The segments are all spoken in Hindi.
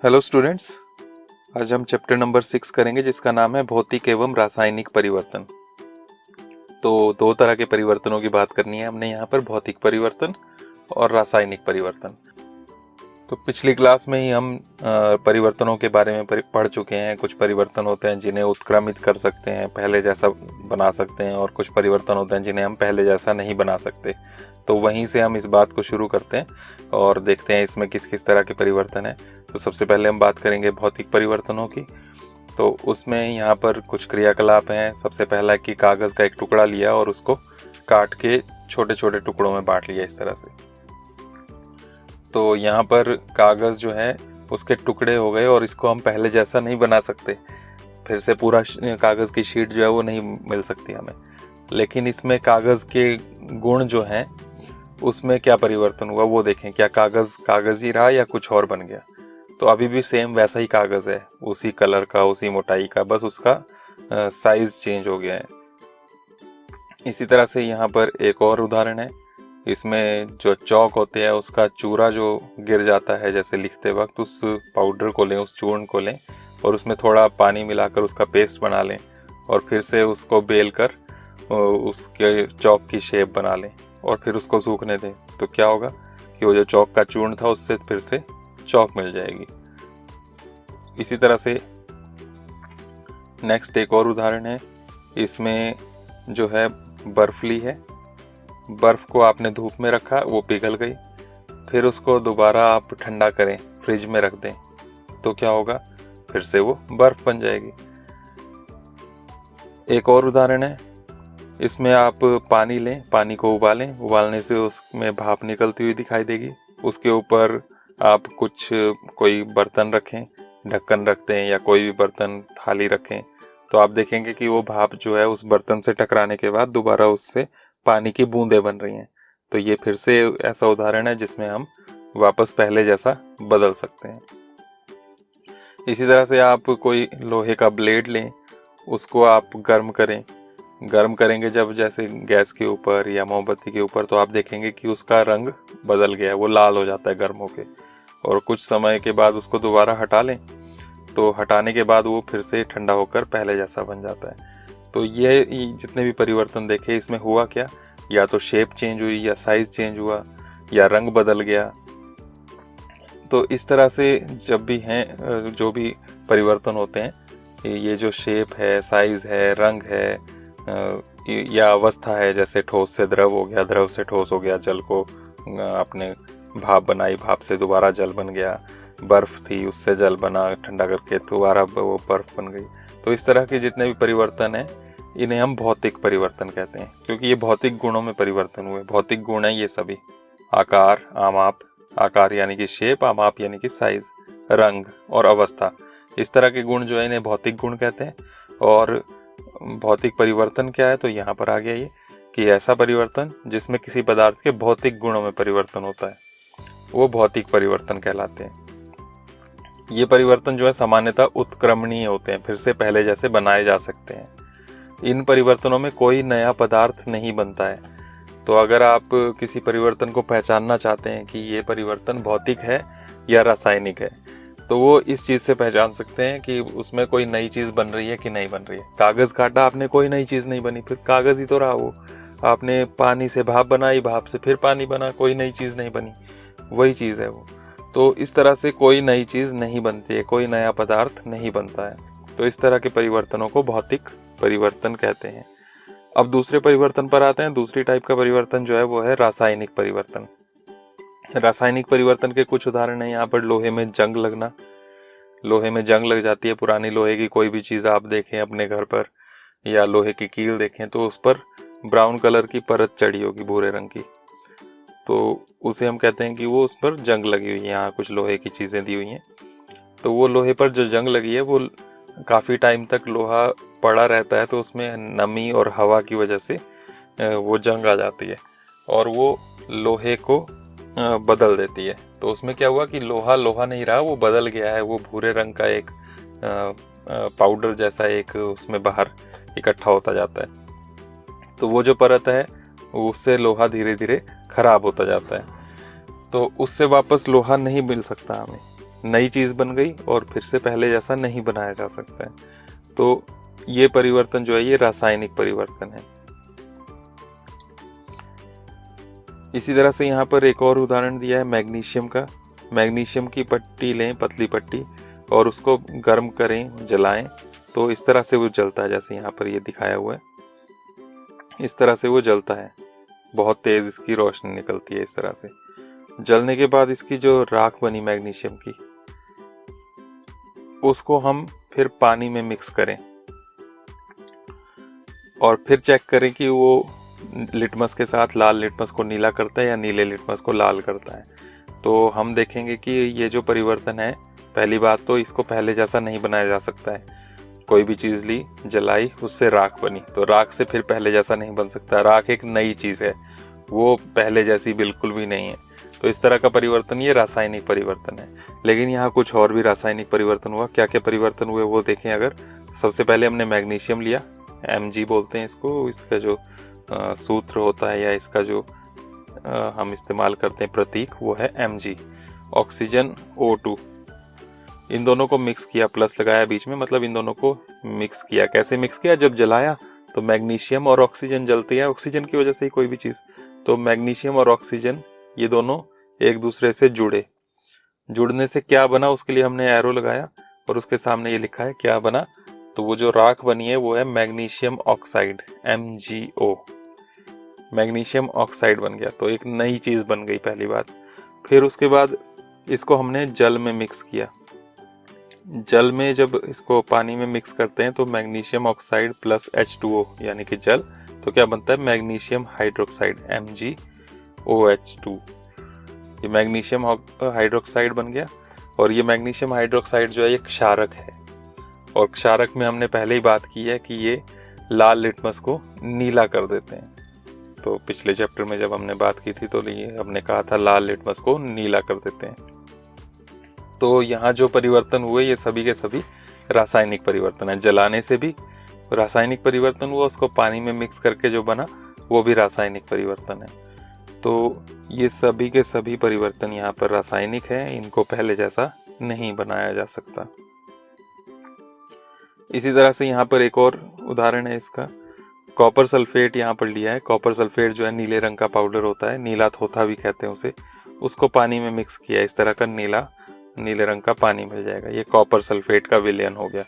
Hello students. आज हम चैप्टर नंबर 6 करेंगे जिसका नाम है भौतिक एवं रासायनिक परिवर्तन। तो दो तरह के परिवर्तनों की बात करनी है हमने यहाँ पर, भौतिक परिवर्तन और रासायनिक परिवर्तन। तो पिछली क्लास में ही हम परिवर्तनों के बारे में पढ़ चुके हैं। कुछ परिवर्तन होते हैं जिन्हें उत्क्रमित कर सकते हैं, पहले जैसा बना सकते हैं, और कुछ परिवर्तन होते हैं जिन्हें हम पहले जैसा नहीं बना सकते। तो वहीं से हम इस बात को शुरू करते हैं और देखते हैं इसमें किस किस तरह के परिवर्तन हैं। तो सबसे पहले हम बात करेंगे भौतिक परिवर्तनों की। तो उसमें यहाँ पर कुछ क्रियाकलाप हैं। सबसे पहला है कि कागज़ का एक टुकड़ा लिया और उसको काट के छोटे छोटे टुकड़ों में बांट लिया इस तरह से। तो यहाँ पर कागज़ जो है उसके टुकड़े हो गए और इसको हम पहले जैसा नहीं बना सकते, फिर से पूरा कागज़ की शीट जो है वो नहीं मिल सकती हमें। लेकिन इसमें कागज़ के गुण जो हैं उसमें क्या परिवर्तन हुआ वो देखें। क्या कागज़ ही रहा या कुछ और बन गया? तो अभी भी सेम वैसा ही कागज़ है, उसी कलर का, उसी मोटाई का, बस उसका साइज़ चेंज हो गया है। इसी तरह से यहाँ पर एक और उदाहरण है। इसमें जो चौक होते हैं उसका चूरा जो गिर जाता है जैसे लिखते वक्त, उस पाउडर को लें, उस चूर्ण को लें और उसमें थोड़ा पानी मिलाकर उसका पेस्ट बना लें और फिर से उसको बेल कर उसके चौक की शेप बना लें और फिर उसको सूखने दें। तो क्या होगा कि वो जो चौक का चूर्ण था उससे फिर से चौक मिल जाएगी। इसी तरह से नेक्स्ट एक और उदाहरण है। इसमें जो है बर्फ ली है, बर्फ़ को आपने धूप में रखा, वो पिघल गई, फिर उसको दोबारा आप ठंडा करें, फ्रिज में रख दें, तो क्या होगा? फिर से वो बर्फ़ बन जाएगी। एक और उदाहरण है। इसमें आप पानी लें, पानी को उबालें, उबालने से उसमें भाप निकलती हुई दिखाई देगी। उसके ऊपर आप कोई बर्तन रखें, ढक्कन रख दें या कोई भी बर्तन, थाली रखें, तो आप देखेंगे कि वो भाप जो है उस बर्तन से टकराने के बाद दोबारा उससे पानी की बूंदें बन रही हैं। तो ये फिर से ऐसा उदाहरण है जिसमें हम वापस पहले जैसा बदल सकते हैं। इसी तरह से आप कोई लोहे का ब्लेड लें, उसको आप गर्म करें, गर्म करेंगे जब जैसे गैस के ऊपर या मोमबत्ती के ऊपर, तो आप देखेंगे कि उसका रंग बदल गया है, वो लाल हो जाता है गर्म होके। और कुछ समय के बाद उसको दोबारा हटा लें, तो हटाने के बाद वो फिर से ठंडा होकर पहले जैसा बन जाता है। तो ये जितने भी परिवर्तन देखे, इसमें हुआ क्या? या तो शेप चेंज हुई, या साइज़ चेंज हुआ, या रंग बदल गया। तो इस तरह से जब भी हैं जो भी परिवर्तन होते हैं, ये जो शेप है, साइज़ है, रंग है, या अवस्था है, जैसे ठोस से द्रव हो गया, द्रव से ठोस हो गया, जल को आपने भाप बनाई, भाप से दोबारा जल बन गया, बर्फ़ थी उससे जल बना, ठंडा करके दोबारा वो बर्फ़ बन गई। तो इस तरह के जितने भी परिवर्तन हैं इन्हें हम भौतिक परिवर्तन कहते हैं, क्योंकि ये भौतिक गुणों में परिवर्तन हुए। भौतिक गुण हैं ये सभी, आकार, आमाप, आकार यानी कि शेप, आमाप यानी कि साइज़, रंग और अवस्था, इस तरह के गुण जो है इन्हें भौतिक गुण कहते हैं। और भौतिक परिवर्तन क्या है? तो यहाँ पर आ गया ये कि ऐसा परिवर्तन जिसमें किसी पदार्थ के भौतिक गुणों में परिवर्तन होता है, वो भौतिक परिवर्तन कहलाते हैं। ये परिवर्तन जो है सामान्यतः उत्क्रमणीय होते हैं, फिर से पहले जैसे बनाए जा सकते हैं। इन परिवर्तनों में कोई नया पदार्थ नहीं बनता है। तो अगर आप किसी परिवर्तन को पहचानना चाहते हैं कि ये परिवर्तन भौतिक है या रासायनिक है, तो वो इस चीज़ से पहचान सकते हैं कि उसमें कोई नई चीज़ बन रही है कि नहीं बन रही है। कागज़ काटा आपने, कोई नई चीज़ नहीं बनी, फिर कागज़ ही तो रहा वो। आपने पानी से भाप बनाई, भाप से फिर पानी बना, कोई नई चीज़ नहीं बनी, वही चीज़ है वो। तो इस तरह से कोई नई चीज़ नहीं बनती है, कोई नया पदार्थ नहीं बनता है। तो इस तरह के परिवर्तनों को भौतिक परिवर्तन कहते हैं। अब दूसरे परिवर्तन पर आते हैं। दूसरी टाइप का परिवर्तन जो है वो है रासायनिक परिवर्तन। रासायनिक परिवर्तन के कुछ उदाहरण हैं यहाँ पर। लोहे में जंग लगना, लोहे में जंग लग जाती है। पुरानी लोहे की कोई भी चीज़ आप देखें अपने घर पर, या लोहे की कील देखें, तो उस पर ब्राउन कलर की परत चढ़ी होगी, भूरे रंग की, तो उसे हम कहते हैं कि वो उस पर जंग लगी हुई है। यहाँ कुछ लोहे की चीज़ें दी हुई हैं, तो वो लोहे पर जो जंग लगी है वो काफ़ी टाइम तक लोहा पड़ा रहता है, तो उसमें नमी और हवा की वजह से वो जंग आ जाती है और वो लोहे को बदल देती है। तो उसमें क्या हुआ कि लोहा लोहा नहीं रहा, वो बदल गया है। वो भूरे रंग का एक पाउडर जैसा एक उसमें बाहर इकट्ठा होता जाता है। तो वो जो परत है उससे लोहा धीरे धीरे खराब होता जाता है, तो उससे वापस लोहा नहीं मिल सकता हमें। नई चीज़ बन गई और फिर से पहले जैसा नहीं बनाया जा सकता है। तो ये परिवर्तन जो है ये रासायनिक परिवर्तन है। इसी तरह से यहाँ पर एक और उदाहरण दिया है मैग्नीशियम का। मैग्नीशियम की पट्टी लें, पतली पट्टी, और उसको गर्म करें, जलाएं, तो इस तरह से वो जलता है, जैसे यहाँ पर ये दिखाया हुआ है। इस तरह से वो जलता है, बहुत तेज़ इसकी रोशनी निकलती है। इस तरह से जलने के बाद इसकी जो राख बनी मैग्नीशियम की, उसको हम फिर पानी में मिक्स करें और फिर चेक करें कि वो लिटमस के साथ लाल लिटमस को नीला करता है या नीले लिटमस को लाल करता है। तो हम देखेंगे कि ये जो परिवर्तन है, पहली बात तो इसको पहले जैसा नहीं बनाया जा सकता है। कोई भी चीज़ ली, जलाई, उससे राख बनी, तो राख से फिर पहले जैसा नहीं बन सकता। राख एक नई चीज़ है, वो पहले जैसी बिल्कुल भी नहीं है। तो इस तरह का परिवर्तन ये रासायनिक परिवर्तन है। लेकिन यहाँ कुछ और भी रासायनिक परिवर्तन हुआ। क्या क्या परिवर्तन हुए वो देखें। अगर सबसे पहले हमने मैग्नीशियम लिया, Mg बोलते हैं इसको, इसका जो सूत्र होता है या इसका जो हम इस्तेमाल करते हैं प्रतीक, वो है Mg। ऑक्सीजन O2, इन दोनों को मिक्स किया, प्लस लगाया बीच में, मतलब इन दोनों को मिक्स किया। कैसे मिक्स किया? जब जलाया तो मैग्नीशियम और ऑक्सीजन जलती है, ऑक्सीजन की वजह से ही कोई भी चीज़। तो मैग्नीशियम और ऑक्सीजन ये दोनों एक दूसरे से जुड़े। जुड़ने से क्या बना, उसके लिए हमने एरो लगाया और उसके सामने ये लिखा है क्या बना। तो वो जो राख बनी है वो है magnesium oxide, MgO। Magnesium oxide बन गया, तो एक नई चीज़ बन गई, पहली बात। फिर उसके बाद इसको हमने जल में मिक्स किया। जल में जब इसको पानी में मिक्स करते हैं तो मैग्नीशियम ऑक्साइड प्लस H2O यानी कि जल, तो क्या बनता है? Magnesium hydroxide, MgOH2। ये मैग्नीशियम हाइड्रोक्साइड बन गया। और ये मैग्नीशियम हाइड्रोक्साइड जो है ये क्षारक है, और क्षारक में हमने पहले ही बात की है कि ये लाल लिटमस को नीला कर देते हैं। तो पिछले चैप्टर में जब हमने बात की थी तो ये हमने कहा था लाल लिटमस को नीला कर देते हैं। तो यहाँ जो परिवर्तन हुए ये सभी के सभी रासायनिक परिवर्तन है। जलाने से भी रासायनिक परिवर्तन हुआ, उसको पानी में मिक्स करके जो बना वो भी रासायनिक परिवर्तन है। तो ये सभी के सभी परिवर्तन यहाँ पर रासायनिक है, इनको पहले जैसा नहीं बनाया जा सकता। इसी तरह से यहाँ पर एक और उदाहरण है इसका। कॉपर सल्फेट यहाँ पर लिया है। कॉपर सल्फेट जो है नीले रंग का पाउडर होता है, नीला थोथा भी कहते हैं उसे। उसको पानी में मिक्स किया, इस तरह का नीले रंग का पानी मिल जाएगा। ये कॉपर सल्फेट का विलयन हो गया।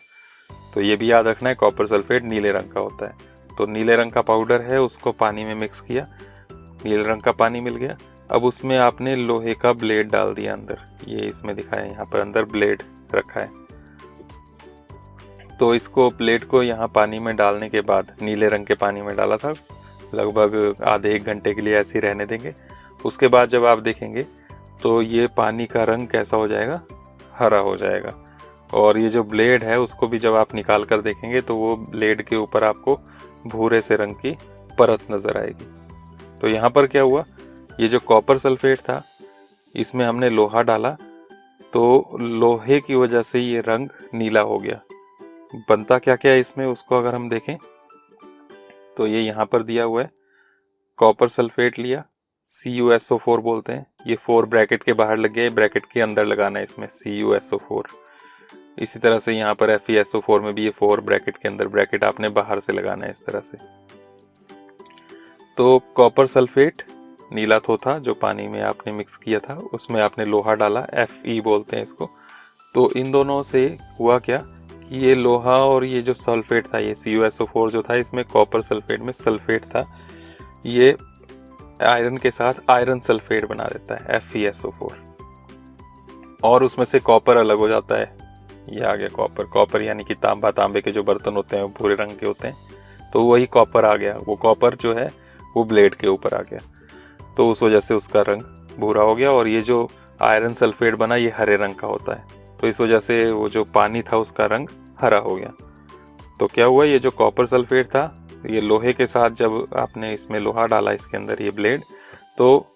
तो ये भी याद रखना है, कॉपर सल्फेट नीले रंग का होता है। तो नीले रंग का पाउडर है, उसको पानी में मिक्स किया, नीले रंग का पानी मिल गया। अब उसमें आपने लोहे का ब्लेड डाल दिया अंदर, ये इसमें दिखाया, यहाँ पर अंदर ब्लेड रखा है। तो इसको ब्लेड को यहाँ पानी में डालने के बाद, नीले रंग के पानी में डाला था, लगभग आधे 1 घंटे के लिए ऐसे ही रहने देंगे। उसके बाद जब आप देखेंगे तो ये पानी का रंग कैसा हो जाएगा? हरा हो जाएगा। और ये जो ब्लेड है उसको भी जब आप निकाल कर देखेंगे तो वो ब्लेड के ऊपर आपको भूरे से रंग की परत नज़र आएगी। तो यहाँ पर क्या हुआ, ये जो कॉपर सल्फेट था इसमें हमने लोहा डाला, तो लोहे की वजह से ये रंग नीला हो गया। बनता क्या क्या है इसमें, उसको अगर हम देखें तो ये यहाँ पर दिया हुआ है। कॉपर सल्फेट लिया, CuSO4 बोलते हैं, ये 4 ब्रैकेट के बाहर लग गया, ब्रैकेट के अंदर लगाना है इसमें CuSO4। इसी तरह से यहाँ पर FeSO4 में भी ये 4 ब्रैकेट के अंदर, ब्रैकेट आपने बाहर से लगाना है इस तरह से। तो कॉपर सल्फेट नीला थोथा जो पानी में आपने मिक्स किया था, उसमें आपने लोहा डाला, Fe बोलते हैं इसको। तो इन दोनों से हुआ क्या कि ये लोहा और ये जो सल्फेट था, ये CuSO4 जो था, इसमें कॉपर सल्फेट में सल्फेट था, ये आयरन के साथ आयरन सल्फेट बना देता है, FeSO4, और उसमें से कॉपर अलग हो जाता है। ये आ गया कॉपर। कॉपर यानी कि तांबा, तांबे के जो बर्तन होते हैं वो भूरे रंग के होते हैं, तो वही कॉपर आ गया। वो कॉपर जो है वो ब्लेड के ऊपर आ गया, तो उस वजह से उसका रंग भूरा हो गया। और ये जो आयरन सल्फेट बना ये हरे रंग का होता है, तो इस वजह से वो जो पानी था उसका रंग हरा हो गया। तो क्या हुआ, ये जो कॉपर सल्फेट था ये लोहे के साथ जब आपने इसमें लोहा डाला, इसके अंदर ये ब्लेड, तो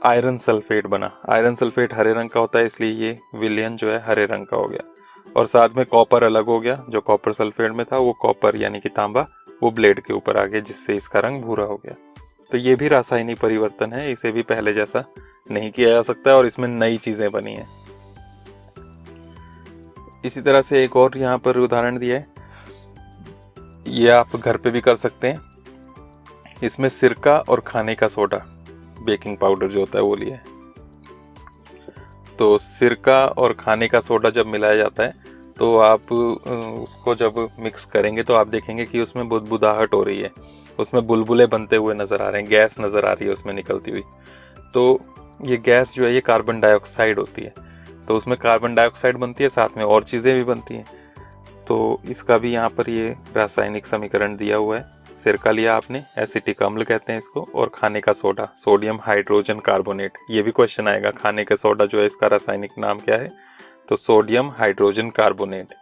आयरन सल्फेट बना। आयरन सल्फेट हरे रंग का होता है, इसलिए ये विलयन जो है हरे रंग का हो गया। और साथ में कॉपर अलग हो गया, जो कॉपर सल्फेट में था वो कॉपर यानी कि तांबा वो ब्लेड के ऊपर आ गया, जिससे इसका रंग भूरा हो गया। तो ये भी रासायनिक परिवर्तन है, इसे भी पहले जैसा नहीं किया जा सकता है और इसमें नई चीज़ें बनी हैं। इसी तरह से एक और यहाँ पर उदाहरण दिया है, ये आप घर पे भी कर सकते हैं। इसमें सिरका और खाने का सोडा, बेकिंग पाउडर जो होता है वो लिया है। तो सिरका और खाने का सोडा जब मिलाया जाता है तो आप उसको जब मिक्स करेंगे तो आप देखेंगे कि उसमें बुदबुदाहट हो रही है, उसमें बुलबुले बनते हुए नज़र आ रहे हैं, गैस नज़र आ रही है उसमें निकलती हुई। तो ये गैस जो है ये कार्बन डाइऑक्साइड होती है। तो उसमें कार्बन डाइऑक्साइड बनती है, साथ में और चीज़ें भी बनती हैं। तो इसका भी यहाँ पर ये रासायनिक समीकरण दिया हुआ है। सिरका लिया आपने, एसिटिक अम्ल कहते हैं इसको, और खाने का सोडा सोडियम हाइड्रोजन कार्बोनेट। ये भी क्वेश्चन आएगा, खाने का सोडा जो है इसका रासायनिक नाम क्या है, तो सोडियम हाइड्रोजन कार्बोनेट।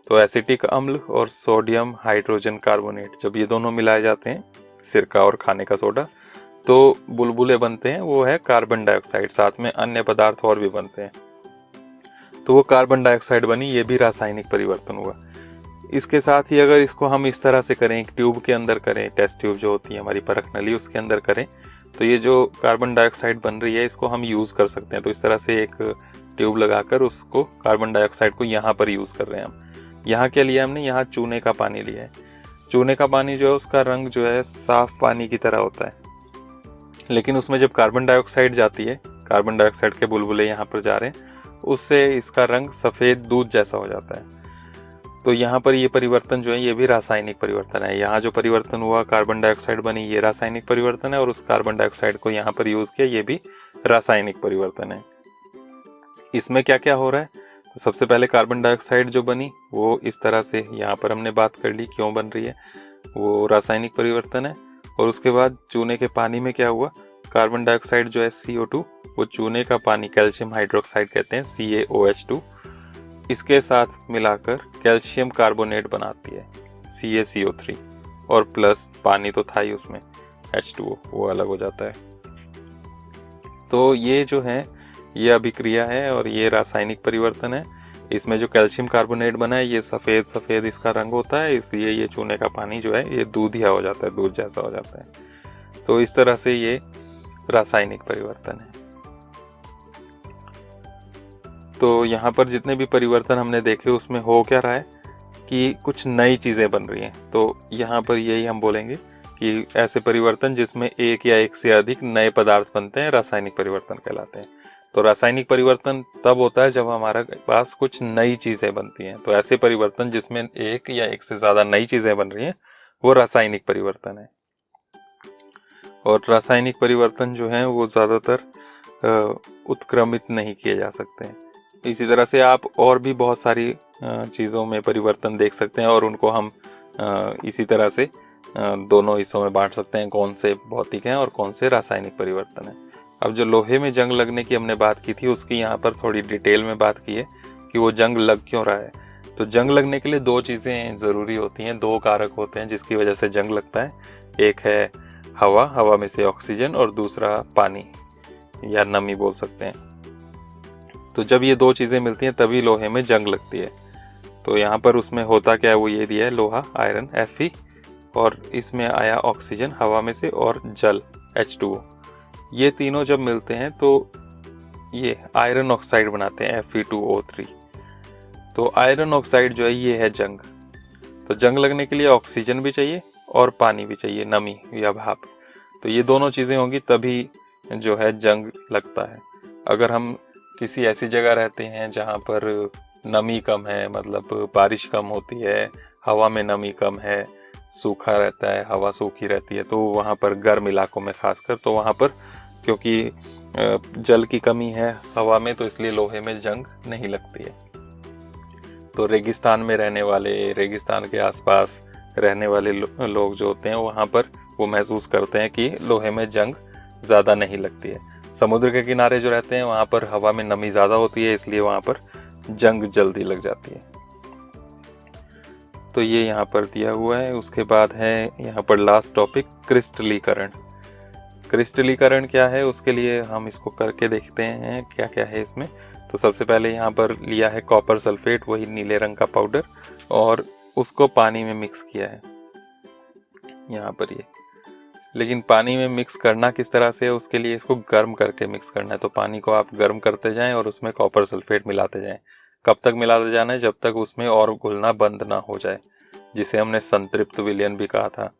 तो एसिटिक अम्ल और सोडियम हाइड्रोजन कार्बोनेट जब ये दोनों मिलाए जाते हैं, सिरका और खाने का सोडा, तो बुलबुले बनते हैं, वो है कार्बन डाइऑक्साइड। साथ में अन्य पदार्थ और भी बनते हैं, तो वो कार्बन डाइऑक्साइड बनी, ये भी रासायनिक परिवर्तन हुआ। इसके साथ ही अगर इसको हम इस तरह से करें, एक ट्यूब के अंदर करें, टेस्ट ट्यूब जो होती है हमारी परख नली, उसके अंदर करें, तो ये जो कार्बन डाइऑक्साइड बन रही है इसको हम यूज़ कर सकते हैं। तो इस तरह से एक ट्यूब लगाकर उसको कार्बन डाइऑक्साइड को यहाँ पर यूज़ कर रहे हैं हम। यहाँ क्या लिया हमने, यहाँ चूने का पानी लिया है। चूने का पानी जो है उसका रंग जो है साफ पानी की तरह होता है, लेकिन उसमें जब कार्बन डाइऑक्साइड जाती है, कार्बन डाइऑक्साइड के बुलबुले यहाँ पर जा रहे हैं, उससे इसका रंग सफ़ेद दूध जैसा हो जाता है। तो यहाँ पर ये परिवर्तन जो है ये भी रासायनिक परिवर्तन है। यहाँ जो परिवर्तन हुआ, कार्बन डाइऑक्साइड बनी, ये रासायनिक परिवर्तन है, और उस कार्बन डाइऑक्साइड को यहाँ पर यूज़ किया, ये भी रासायनिक परिवर्तन है। इसमें क्या क्या हो रहा है, तो सबसे पहले कार्बन डाइऑक्साइड जो बनी वो इस तरह से, यहाँ पर हमने बात कर ली क्यों बन रही है, वो रासायनिक परिवर्तन है। और उसके बाद चूने के पानी में क्या हुआ, कार्बन डाइऑक्साइड जो है CO2, वो चूने का पानी कैल्शियम हाइड्रोक्साइड कहते हैं, CaOH2, इसके साथ मिलाकर कैल्शियम कार्बोनेट बनाती है, CaCO3, और प्लस पानी तो था ही उसमें, H2O, वो अलग हो जाता है। तो ये जो है ये अभिक्रिया है और ये रासायनिक परिवर्तन है। इसमें जो कैल्शियम कार्बोनेट बना है ये सफ़ेद सफ़ेद इसका रंग होता है, इसलिए ये चूने का पानी जो है ये दूधिया हो जाता है, दूध जैसा हो जाता है। तो इस तरह से ये रासायनिक परिवर्तन है। तो यहाँ पर जितने भी परिवर्तन हमने देखे उसमें हो क्या रहा है कि कुछ नई चीज़ें बन रही हैं। तो यहाँ पर यही हम बोलेंगे कि ऐसे परिवर्तन जिसमें एक या एक से अधिक नए पदार्थ बनते हैं रासायनिक परिवर्तन कहलाते हैं। तो रासायनिक परिवर्तन तब होता है जब हमारे पास कुछ नई चीज़ें बनती हैं। तो ऐसे परिवर्तन जिसमें एक या एक से ज़्यादा नई चीज़ें बन रही हैं वो रासायनिक परिवर्तन है। और रासायनिक परिवर्तन जो हैं वो ज़्यादातर उत्क्रमित नहीं किए जा सकते हैं। इसी तरह से आप और भी बहुत सारी चीज़ों में परिवर्तन देख सकते हैं, और उनको हम इसी तरह से दोनों हिस्सों में बांट सकते हैं, कौन से भौतिक हैं और कौन से रासायनिक परिवर्तन हैं। अब जो लोहे में जंग लगने की हमने बात की थी उसकी यहाँ पर थोड़ी डिटेल में बात की है कि वो जंग लग क्यों रहा है। तो जंग लगने के लिए दो चीज़ें ज़रूरी होती हैं, दो कारक होते हैं जिसकी वजह से जंग लगता है। एक है हवा में से ऑक्सीजन, और दूसरा पानी या नमी बोल सकते हैं। तो जब ये दो चीज़ें मिलती हैं तभी लोहे में जंग लगती है। तो यहाँ पर उसमें होता क्या है वो ये दिया है, लोहा आयरन Fe, और इसमें आया ऑक्सीजन हवा में से, और जल H2O। ये तीनों जब मिलते हैं तो ये आयरन ऑक्साइड बनाते हैं Fe2O3। तो आयरन ऑक्साइड जो है ये है जंग। तो जंग लगने के लिए ऑक्सीजन भी चाहिए और पानी भी चाहिए, नमी या भाप। तो ये दोनों चीज़ें होंगी तभी जो है जंग लगता है। अगर हम किसी ऐसी जगह रहते हैं जहाँ पर नमी कम है, मतलब बारिश कम होती है, हवा में नमी कम है, सूखा रहता है, हवा सूखी रहती है, तो वहाँ पर गर्म इलाकों में खासकर, तो वहाँ पर क्योंकि जल की कमी है हवा में, तो इसलिए लोहे में जंग नहीं लगती है। तो रेगिस्तान में रहने वाले, रेगिस्तान के आसपास रहने वाले लोग जो होते हैं वहाँ पर वो महसूस करते हैं कि लोहे में जंग ज़्यादा नहीं लगती है। समुद्र के किनारे जो रहते हैं वहाँ पर हवा में नमी ज़्यादा होती है, इसलिए वहाँ पर जंग जल्दी लग जाती है। तो ये यहाँ पर दिया हुआ है। उसके बाद है यहाँ पर लास्ट टॉपिक, क्रिस्टलीकरण। क्रिस्टलीकरण क्या है उसके लिए हम इसको करके देखते हैं क्या क्या है इसमें। तो सबसे पहले यहाँ पर लिया है कॉपर सल्फेट, वही नीले रंग का पाउडर, और उसको पानी में मिक्स किया है यहाँ पर ये। लेकिन पानी में मिक्स करना किस तरह से है, उसके लिए इसको गर्म करके मिक्स करना है। तो पानी को आप गर्म करते जाएं और उसमें कॉपर सल्फेट मिलाते जाएं। कब तक मिलाते जाना है? जब तक उसमें और घुलना बंद ना हो जाए, जिसे हमने संतृप्त विलयन भी कहा था।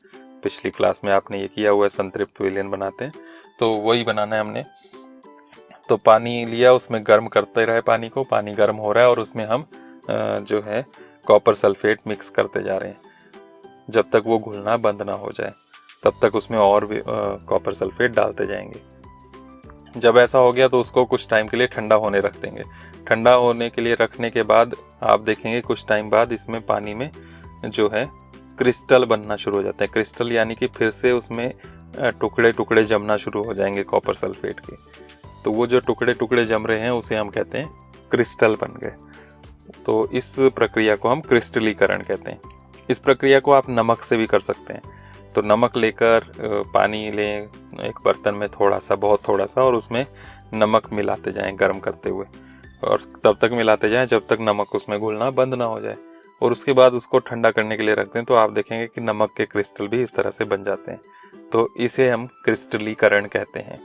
पिछली क्लास में आपने ये किया हुआ है, संतृप्त विलयन बनाते हैं, तो वही बनाना है हमने। तो पानी लिया, उसमें गर्म करते रहे पानी को, पानी गर्म हो रहा है और उसमें हम जो है कॉपर सल्फेट मिक्स करते जा रहे हैं जब तक वो घुलना बंद ना हो जाए, तब तक उसमें और भी कॉपर सल्फेट डालते जाएंगे। जब ऐसा हो गया तो उसको कुछ टाइम के लिए ठंडा होने रख देंगे। ठंडा होने के लिए रखने के बाद आप देखेंगे कुछ टाइम बाद इसमें पानी में जो है क्रिस्टल बनना शुरू हो जाते हैं। क्रिस्टल यानी कि फिर से उसमें टुकड़े टुकड़े जमना शुरू हो जाएंगे कॉपर सल्फेट के। तो वो जो टुकड़े टुकड़े जम रहे हैं उसे हम कहते हैं क्रिस्टल बन गए। तो इस प्रक्रिया को हम क्रिस्टलीकरण कहते हैं। इस प्रक्रिया को आप नमक से भी कर सकते हैं। तो नमक लेकर पानी लें एक बर्तन में, थोड़ा सा, बहुत थोड़ा सा, और उसमें नमक मिलाते जाएं गर्म करते हुए, और तब तक मिलाते जाएं जब तक नमक उसमें घुलना बंद ना हो जाए, और उसके बाद उसको ठंडा करने के लिए रख दें। तो आप देखेंगे कि नमक के क्रिस्टल भी इस तरह से बन जाते हैं। तो इसे हम क्रिस्टलीकरण कहते हैं।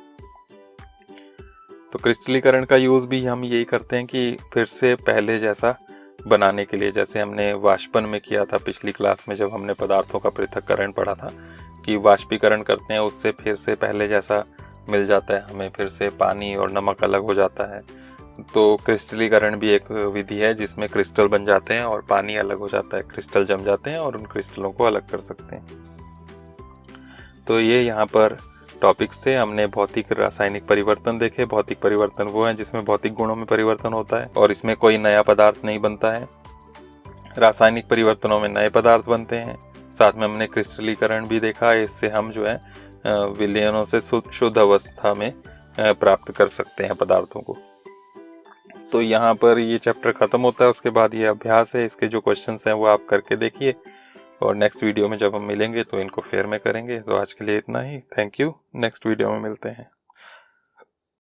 तो क्रिस्टलीकरण का यूज़ भी हम यही करते हैं कि फिर से पहले जैसा बनाने के लिए, जैसे हमने वाष्पन में किया था पिछली क्लास में, जब हमने पदार्थों का पृथक्करण पढ़ा था कि वाष्पीकरण करते हैं, उससे फिर से पहले जैसा मिल जाता है हमें, फिर से पानी और नमक अलग हो जाता है। तो क्रिस्टलीकरण भी एक विधि है जिसमें क्रिस्टल बन जाते हैं और पानी अलग हो जाता है, क्रिस्टल जम जाते हैं और उन क्रिस्टलों को अलग कर सकते हैं। तो ये यहाँ पर टॉपिक्स थे। हमने भौतिक रासायनिक परिवर्तन देखे। भौतिक परिवर्तन वो है जिसमें भौतिक गुणों में परिवर्तन होता है और इसमें कोई नया पदार्थ नहीं बनता है। रासायनिक परिवर्तनों में नए पदार्थ बनते हैं। साथ में हमने क्रिस्टलीकरण भी देखा है, इससे हम जो है विलयनों से शुद्ध अवस्था में प्राप्त कर सकते हैं पदार्थों को। तो यहाँ पर ये चैप्टर ख़त्म होता है। उसके बाद ये अभ्यास है, इसके जो क्वेश्चंस हैं वो आप करके देखिए, और नेक्स्ट वीडियो में जब हम मिलेंगे तो इनको फेयर में करेंगे। तो आज के लिए इतना ही। Thank you. नेक्स्ट वीडियो में मिलते हैं।